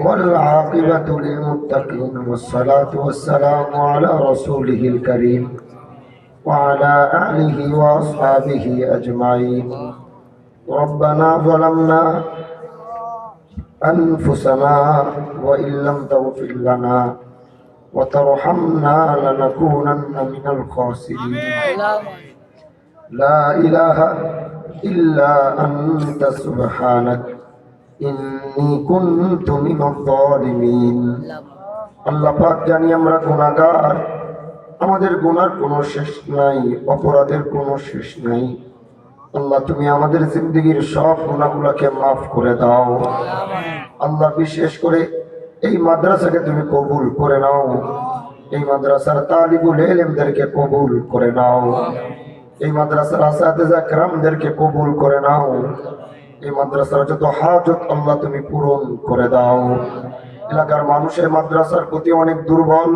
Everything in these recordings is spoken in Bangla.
والعاقبة للمتقين والصلاة والسلام على رسوله الكريم وعلى آله وأصحابه أجمعين. ربنا ظلمنا أنفسنا وإن لم تغفر لنا وترحمنا لنكونن من الخاسرين. لا إله إلا أنت سبحانك إني كنت من الظالمين. আল্লাহ পাক, জানি আমরা গুনাহগার, আমাদের গুনার কোনো শেষ নাই, অপরাধের কোনো শেষ নাই। আল্লাহ, তুমি আমাদের জিন্দগির সব গুনাহগুলোকে মাফ করে দাও। আল্লাহ, বিশেষ করে এই মাদ্রাসাকে তুমি কবুল করে নাও, এই মাদ্রাসার তালিবুল ইলমদেরকে কবুল করে নাও, এই মাদ্রাসার আসাতিজা کرامদেরকে কবুল করে নাও। এই মাদ্রাসার যত হাজত আল্লাহ তুমি পূরণ করে দাও। এলাকার মানুষের মাদ্রাসার প্রতি অনেক দুর্বল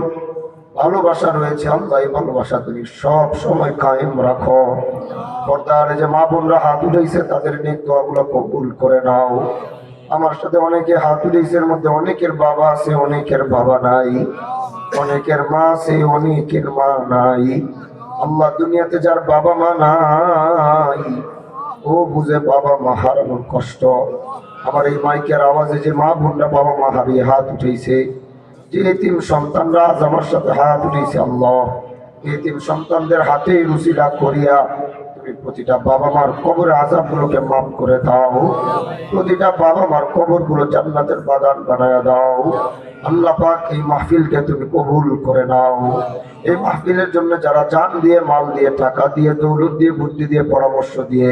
ভালোবাসা রয়েছে, আল্লাহ এই ভালোবাসা তুমি সব সময় কায়েম রাখো। পর্দার যে মা বোনরা হাত উঠাইছে তাদের নেক দোয়াগুলো কবুল করে নাও। আমার সাথে অনেকে হাত উঠাইছে, এর মধ্যে অনেকের বাবা আছে, অনেকের বাবা নাই, অনেকের মা আছে, অনেকের মা নাই। আল্লাহ, দুনিয়াতে যার বাবা মা নাই ও বুঝে বাবা মা হারানোর কষ্ট। আমার এই মাইকের আওয়াজে যে মা বোনরা বাবা মা হারিয়ে হাত উঠেছে, যে এতিম সন্তানরা আজ আমার সাথে হাত উঠেছে, আল্লাহ এতিম সন্তানদের হাতে রুচিলা করিয়া তুমি প্রতিটা বাবা মার কবরের আযাবগুলোকে মাফ করে দাও, প্রতিটা বাবা মার কবরগুলো জান্নাতের বাগান বানায়া দাও। আল্লাহ পাক, এই মাহফিলকে তুমি কবুল করে নাও। এই মাহফিলের জন্য যারা জান দিয়ে, মাল দিয়ে, টাকা দিয়ে, দৌলত দিয়ে, বুদ্ধি দিয়ে, পরামর্শ দিয়ে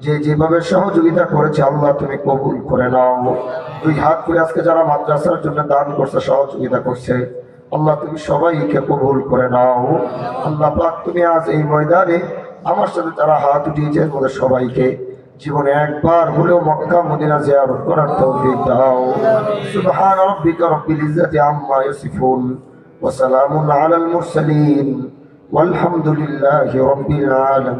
যে যেভাবে সহযোগিতা করেছে আল্লাহ তুমি কবুল করে নাও। দুই হাত করে আজকে যারা মাদ্রাসার জন্য দান করছে, সহযোগিতা করছে, আল্লাহ তুমি সবাইকে কবুল করে নাও। আল্লাহ পাক, তুমি আজ এই ময়দানে আমার সাথে যারা হাত উঠিয়েছে ওদের সবাইকে জীবনে একবার হলেও মক্কা মদিনা জিয়ারত করার তৌফিক দাও। সুবহান রাব্বিকা রাব্বিল ইজ্জাতি আম্মা ইয়াসিফুন ওয়া সালামুন আলাল মুরসালিন ওয়ালহামদুলিল্লাহি রাব্বিল আলামিন।